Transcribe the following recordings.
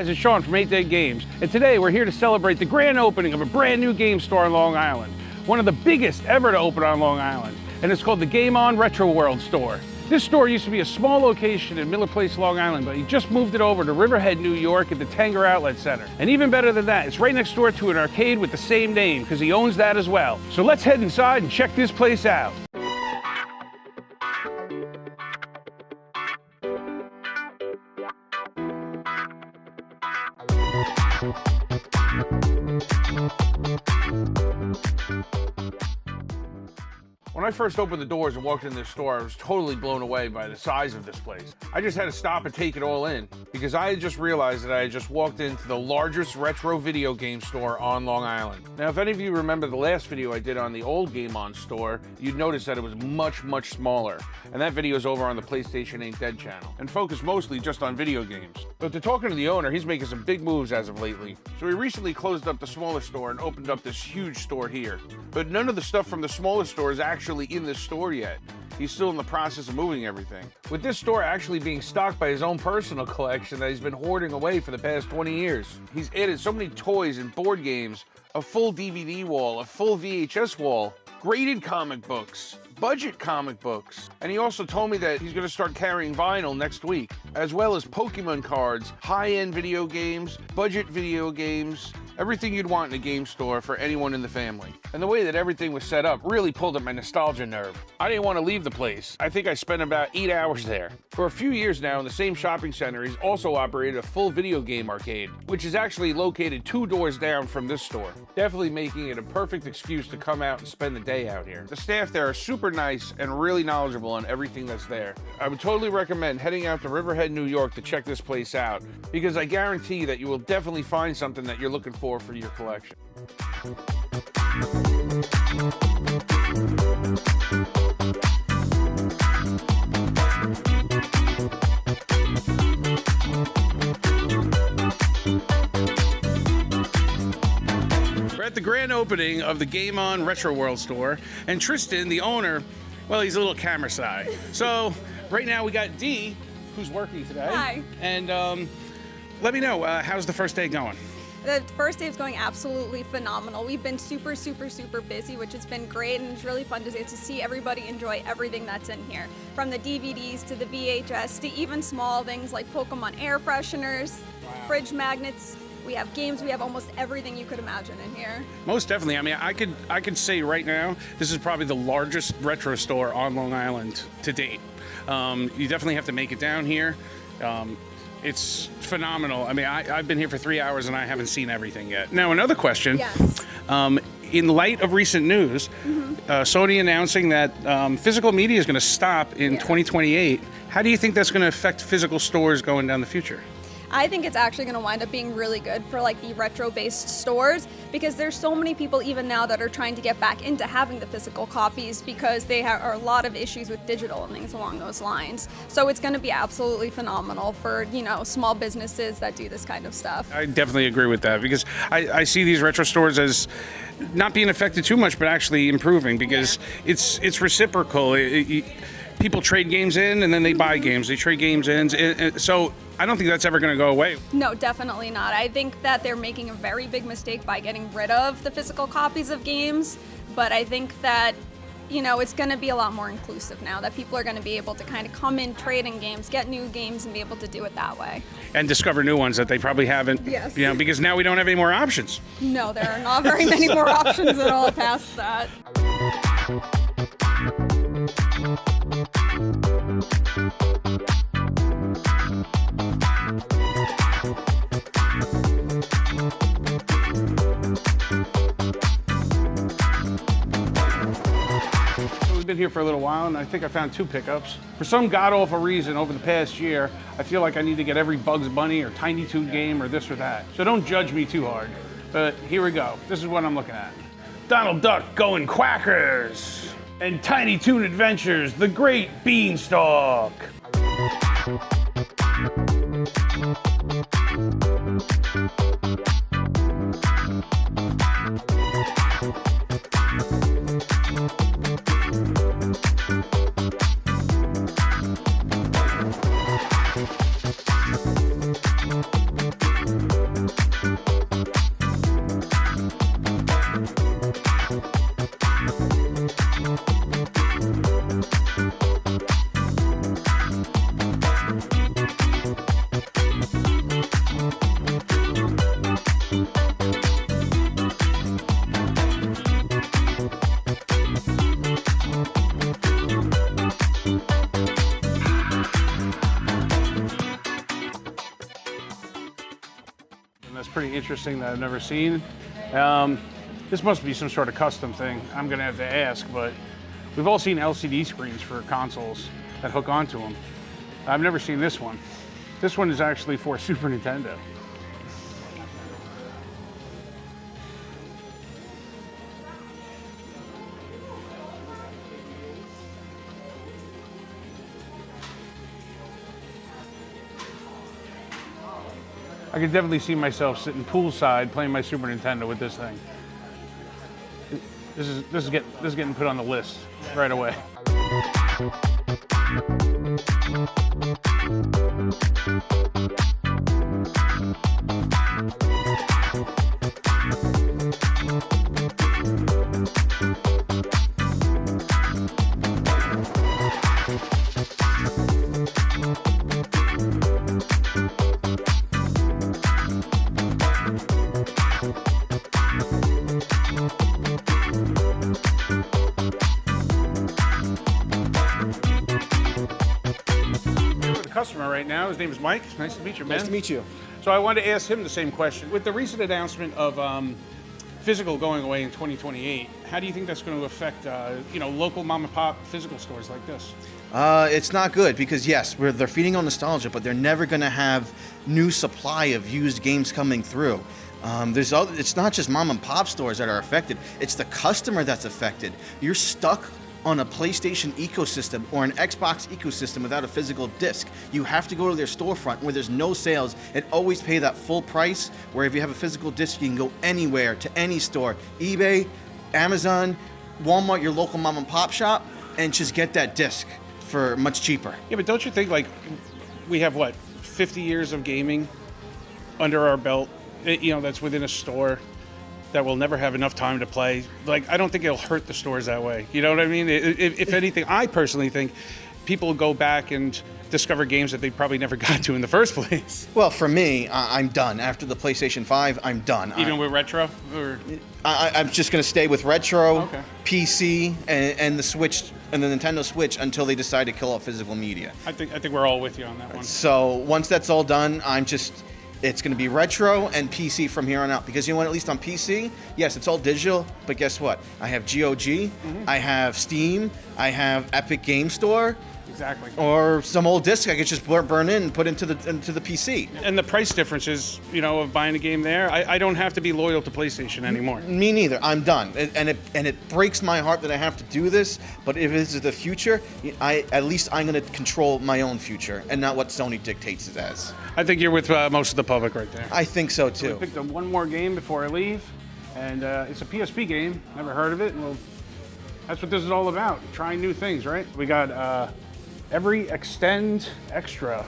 guys, it's Schön from 8 Dead Games, and today we're here to celebrate the grand opening of a brand new game store on Long Island. One of the biggest ever to open on Long Island, and it's called the On Retroworld store. This store used to be a small location in Miller Place, Long Island, but he just moved it over to Riverhead, New York at the Tanger Outlet Center. And even better than that, it's right next door to an arcade with the same name, because he owns that as well. So let's head inside and check this place out. When I first opened the doors and walked in this store, I was totally blown away by the size of this place. I just had to stop and take it all in because I had just realized that I had just walked into the largest retro video game store on Long Island. Now, if any of you remember the last video I did on the old Game On store, you'd notice that it was much, much smaller. And that video is over on the PlayStation Ain't Dead channel and focused mostly just on video games. But to talking to the owner, he's making some big moves as of lately. So he recently closed up the smaller store and opened up this huge store here. But none of the stuff from the smaller store is actually in this store yet. He's still in the process of moving everything. With this store actually being stocked by his own personal collection that he's been hoarding away for the past 20 years. He's added so many toys and board games, a full DVD wall, a full VHS wall, graded comic books, budget comic books. And he also told me that he's gonna start carrying vinyl next week, as well as Pokemon cards, high-end video games, budget video games, everything you'd want in a game store for anyone in the family. And the way that everything was set up really pulled at my nostalgia nerve. I didn't want to leave the place. I think I spent about 8 hours there. For a few years now, in the same shopping center, he's also operated a full video game arcade, which is actually located 2 doors down from this store. Definitely making it a perfect excuse to come out and spend the day out here. The staff there are super nice and really knowledgeable on everything that's there. I would totally recommend heading out to Riverhead, New York to check this place out, because I guarantee that you will definitely find something that you're looking for your collection. We're at the grand opening of the Game On Retroworld store, and Tristan, the owner, well, he's a little camera shy. So right now we got Dee, who's working today. Hi. And let me know, how's the first day going? The first day is going absolutely phenomenal. We've been super, super, super busy, which has been great, and it's really fun to see everybody enjoy everything that's in here. From the DVDs to the VHS to even small things like Pokemon air fresheners, fridge magnets. We have games, we have almost everything you could imagine in here. Most definitely. I mean, I could say right now, this is probably the largest retro store on Long Island to date. You definitely have to make it down here. It's phenomenal. I mean, I've been here for 3 hours and I haven't seen everything yet. Now, another question. Yes. In light of recent news, Sony announcing that physical media is going to stop in 2028, how do you think that's going to affect physical stores going down the future? I think it's actually going to wind up being really good for like the retro-based stores, because there's so many people even now that are trying to get back into having the physical copies because they are a lot of issues with digital and things along those lines. So it's going to be absolutely phenomenal for, you know, small businesses that do this kind of stuff. I definitely agree with that, because I see these retro stores as not being affected too much, but actually improving, because it's reciprocal. People trade games in and then they buy games. They trade games in. So I don't think that's ever going to go away. No, definitely not. I think that they're making a very big mistake by getting rid of the physical copies of games. But I think that, you know, it's going to be a lot more inclusive now, that people are going to be able to kind of come in, trade in games, get new games, and be able to do it that way. And discover new ones that they probably haven't. Yes. You know, because now we don't have any more options. No, there are not very many more options at all past that. We've been here for a little while, and I think I found 2 pickups. For some god-awful reason, over the past year, I feel like I need to get every Bugs Bunny or Tiny Toon game or this or that. So don't judge me too hard. But here we go. This is what I'm looking at. Donald Duck going quackers! And Tiny Toon Adventures, The Great Beanstalk! and that's pretty interesting that I've never seen. This must be some sort of custom thing. I'm gonna have to ask, but we've all seen LCD screens for consoles that hook onto them. I've never seen this one. This one is actually for Super Nintendo. I could definitely see myself sitting poolside playing my Super Nintendo with this thing. This is getting put on the list right away. Customer right now. His name is Mike. Nice to meet you, man. Nice to meet you. So I wanted to ask him the same question. With the recent announcement of physical going away in 2028, how do you think that's going to affect local mom and pop physical stores like this? It's not good because yes, they're feeding on nostalgia, but they're never going to have new supply of used games coming through. It's not just mom and pop stores that are affected. It's the customer that's affected. You're stuck on a PlayStation ecosystem or an Xbox ecosystem without a physical disc. You have to go to their storefront where there's no sales and always pay that full price, where if you have a physical disc, you can go anywhere to any store, eBay, Amazon, Walmart, your local mom and pop shop, and just get that disc for much cheaper. Yeah, but don't you think, like, we have, 50 years of gaming under our belt, that's within a store that will never have enough time to play. Like, I don't think it'll hurt the stores that way. You know what I mean? If anything, I personally think people go back and discover games that they probably never got to in the first place. Well, for me, I'm done. After the PlayStation 5, I'm done. Even with retro? Or? I'm just going to stay with retro, okay. PC, and the Switch, and the Nintendo Switch until they decide to kill off physical media. I think we're all with you on that one. So once that's all done, it's going to be retro and PC from here on out. Because you know what, at least on PC, yes, it's all digital, but guess what? I have GOG, I have Steam, I have Epic Game Store. Exactly. Or some old disc I could just burn in and put into the PC. And the price differences, of buying a game there, I don't have to be loyal to PlayStation anymore. Me neither. I'm done. And it breaks my heart that I have to do this, but if this is the future, at least I'm going to control my own future and not what Sony dictates it as. I think you're with most of the public right there. I think so too. So we picked up one more game before I leave, and it's a PSP game. Never heard of it. Well, that's what this is all about. Trying new things, right? We got Every Extend Extra.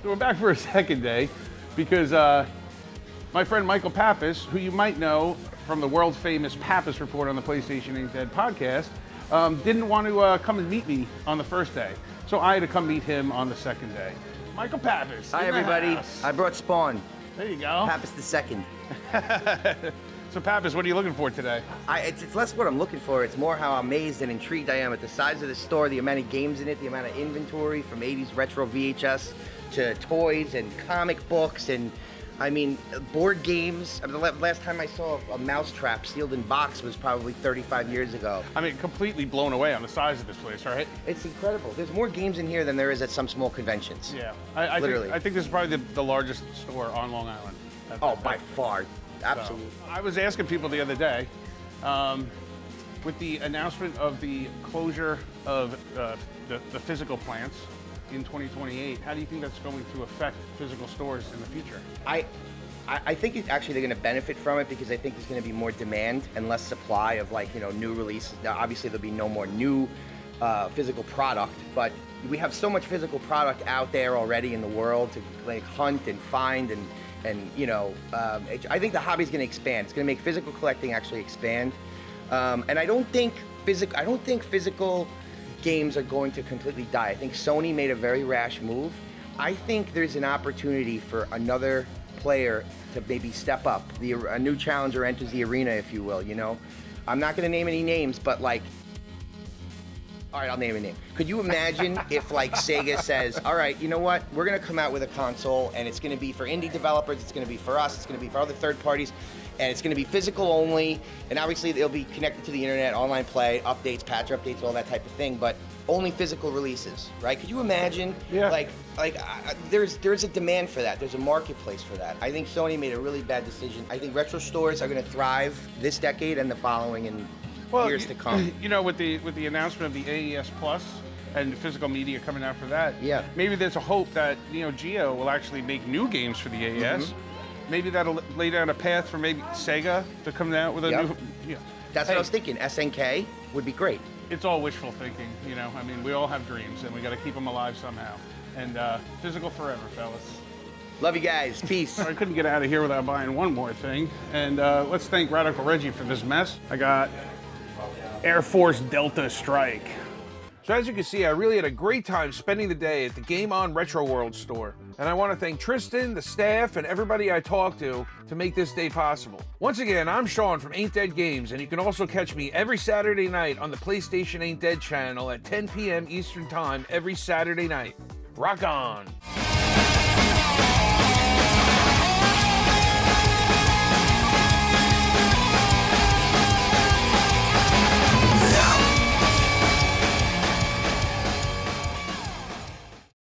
So we're back for a second day because my friend Michael Pappas, who you might know from the world famous Pappas Report on the PlayStation Ain't Dead podcast, didn't want to come and meet me on the first day. So I had to come meet him on the second day. Michael Pappas. Hi, everybody. I brought Spawn. There you go. Pappas the second. So Pappas, what are you looking for today? It's less what I'm looking for. It's more how amazed and intrigued I am at the size of the store, the amount of games in it, the amount of inventory from 80s retro VHS to toys and comic books and, board games. The last time I saw a mousetrap sealed in box was probably 35 years ago. Completely blown away on the size of this place, right? It's incredible. There's more games in here than there is at some small conventions. Yeah. Literally. I think this is probably the largest store on Long Island. By far. Absolutely. So, I was asking people the other day, with the announcement of the closure of the physical plants in 2028, how do you think that's going to affect physical stores in the future? I think they're going to benefit from it because I think there's going to be more demand and less supply of new releases. Now, obviously there'll be no more new physical product, but we have so much physical product out there already in the world to hunt and find and I think the hobby's going to expand. It's going to make physical collecting actually expand, and I don't think physical games are going to completely die. I think Sony made a very rash move. I think there's an opportunity for another player to maybe step up. A new challenger enters the arena, if you will. I'm not going to name any names, but All right, I'll name a name. Could you imagine if like Sega says, all right, you know what? We're gonna come out with a console and it's gonna be for indie developers, it's gonna be for us, it's gonna be for other third parties, and it's gonna be physical only, and obviously it'll be connected to the internet, online play, updates, patch updates, all that type of thing, but only physical releases, right? Could you imagine? Yeah. There's a demand for that. There's a marketplace for that. I think Sony made a really bad decision. I think retro stores are gonna thrive this decade and the following and years to come. You know, with the announcement of the AES Plus and the physical media coming out for that, Yeah. maybe there's a hope that Neo Geo will actually make new games for the AES. Maybe that'll lay down a path for maybe Sega to come out with a Yep. new. Yeah. That's what I was thinking. SNK would be great. It's all wishful thinking, you know. I mean, we all have dreams, and we got to keep them alive somehow. And physical forever, fellas. Love you guys. Peace. I couldn't get out of here without buying one more thing. And let's thank Radical Reggie for this mess. I got Air Force Delta Strike. So as you can see, I really had a great time spending the day at the Game On Retroworld store. And I want to thank Tristan, the staff, and everybody I talked to make this day possible. Once again, I'm Schön from Ain't Dead Games, and you can also catch me every Saturday night on the PlayStation Ain't Dead channel at 10 p.m. Eastern Time every Saturday night. Rock on!